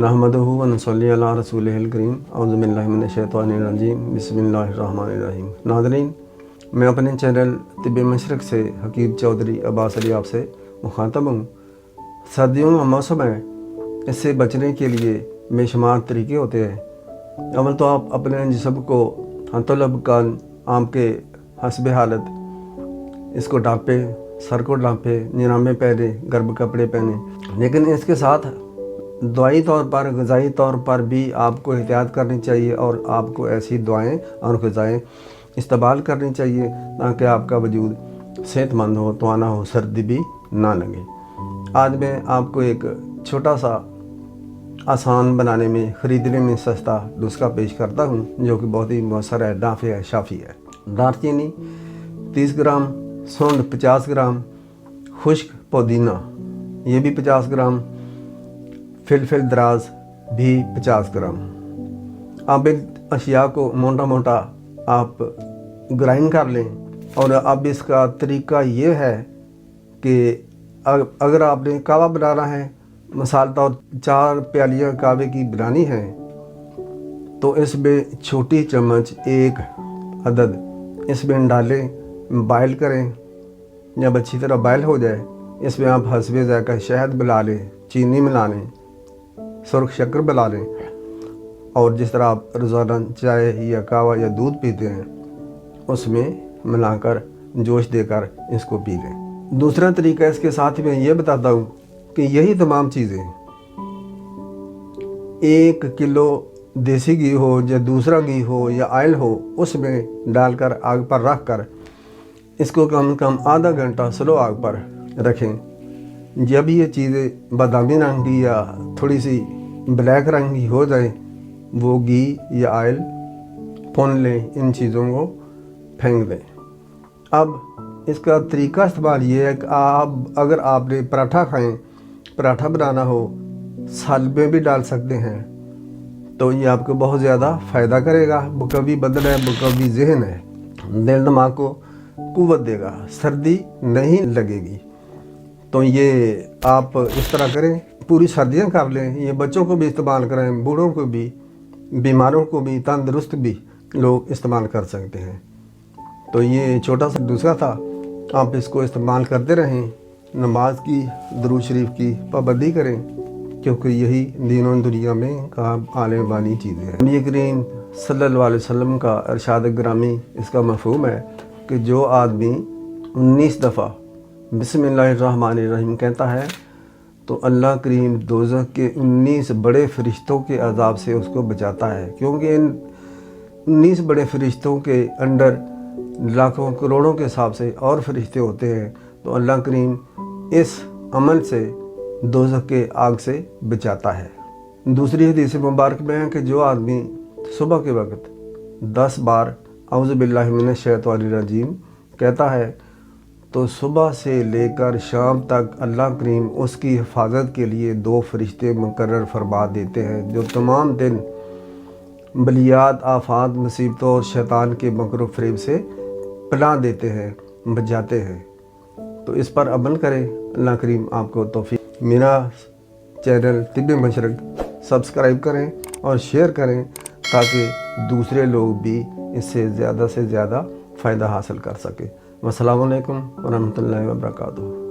नहमदुहु व नसल्ली अला रसूलिहिल करीम औज़ु बिल्लाहि मिनश शैतानिर रजीम बिस्मिल्लाहिर रहमानिर रहीम। नाज़रीन, मैं अपने चैनल तिब्बे मशरक़ से हकीम चौधरी अब्बास अली आपसे मुखातब हूँ। सर्दियों का मौसम है, इससे बचने के लिए बेशुमार तरीके होते हैं। अव्वल तो आप अपने जिस्म को हतलब कान आम के हस्ब हालत इसको ढाँपें, सर को ढाँपें, निरामे पहने, गर्म कपड़े पहने। लेकिन इसके साथ दवाई तौर पर, ग़िज़ाई तौर पर भी आपको एहतियात करनी चाहिए और आपको ऐसी दवाएं और ग़िज़ाएँ इस्तेमाल करनी चाहिए ताकि आपका वजूद सेहतमंद हो, तवाना हो, सर्दी भी ना लगे। आज मैं आपको एक छोटा सा आसान बनाने में, ख़रीदने में सस्ता नुस्खा पेश करता हूँ जो कि बहुत ही मौसर है, नाफ़े है, शाफ़ी है। दालचीनी 30 ग्राम, सौंठ 50 ग्राम, खुश्क पुदीना ये भी 50 ग्राम, फिलफिल दराज भी 50 ग्राम। अब इन अशिया को मोटा मोटा आप ग्राइंड कर लें। और अब इसका तरीका ये है कि अगर आपने कहवा बनाना है, मसालतौर 4 प्यालियाँ कहवे की बनानी है, तो इसमें छोटी चम्मच 1 अदद इसमें डालें, बॉयल करें। जब अच्छी तरह बॉयल हो जाए, इसमें आप हस्बे ज़ायक़ा शहद मिला लें, चीनी मिला लें, सुर्ख शक्कर मिला लें। और जिस तरह आप रोज़ाना चाय या कहवा या दूध पीते हैं, उसमें मिलाकर जोश देकर इसको पी लें। दूसरा तरीका इसके साथ मैं ये बताता हूँ कि यही तमाम चीज़ें 1 किलो देसी घी हो या दूसरा घी हो या ऑयल हो, उसमें डालकर आग पर रख कर इसको कम से कम आधा घंटा स्लो आग पर रखें। जब ये चीज़ें बादामी रंग की या थोड़ी सी ब्लैक रंग की हो जाए, वो घी या ऑयल भून लें, इन चीज़ों को फेंक दें। अब इसका तरीका इस्तेमाल ये है कि आप अगर आपने पराठा खाएं, पराठा बनाना हो, साल में भी डाल सकते हैं, तो ये आपको बहुत ज़्यादा फ़ायदा करेगा। मुकव्वी बदन है, मुकव्वी ज़हन है, दिल दिमाग को कुव्वत देगा, सर्दी नहीं लगेगी। तो ये आप इस तरह करें, पूरी सर्दियाँ कर लें। ये बच्चों को भी इस्तेमाल करें, बूढ़ों को भी, बीमारों को भी, तंदुरुस्त भी लोग इस्तेमाल कर सकते हैं। तो ये छोटा सा नुस्खा था, आप इसको इस्तेमाल करते रहें। नमाज की, दुरूद शरीफ की पाबंदी करें, क्योंकि यही दीन और दुनिया में काम आने वाली चीज़ें हैं। नबी करीम सल्लल्लाहु अलैहि वसल्लम का इरशाद ग्रामी इसका मफ़हूम है कि जो आदमी 19 दफ़ा बिस्मिल्लाहिर्रहमानिर्रहीम कहता है, तो अल्लाह करीम दोज़ख के 19 बड़े फ़रिश्तों के अज़ाब से उसको बचाता है। क्योंकि इन 19 बड़े फ़रिश्तों के अंडर लाखों करोड़ों के हिसाब से और फ़रिश्ते होते हैं। तो अल्लाह करीम इस अमल से दोज़ख के आग से बचाता है। दूसरी हदीस मुबारक में है कि जो आदमी सुबह के वक्त 10 बार औज़ु बिल्लाहि मिनश शैतानिर रजीम कहता है, तो सुबह से लेकर शाम तक अल्लाह करीम उसकी हिफाजत के लिए 2 फरिश्ते मुकर्रर फरमा देते हैं, जो तमाम दिन बलियात, आफात, मुसीबतों और शैतान के मकर फ़रेब से पनाह देते हैं, बचाते हैं। तो इस पर अमल करें, अल्लाह करीम आपको तौफीक। मेरा चैनल तिब्बे मशरक़ सब्सक्राइब करें और शेयर करें ताकि दूसरे लोग भी इससे ज़्यादा से ज़्यादा फ़ायदा हासिल कर सकें। अस्सलामु अलैकुम व रहमतुल्लाहि व बरकातुहू।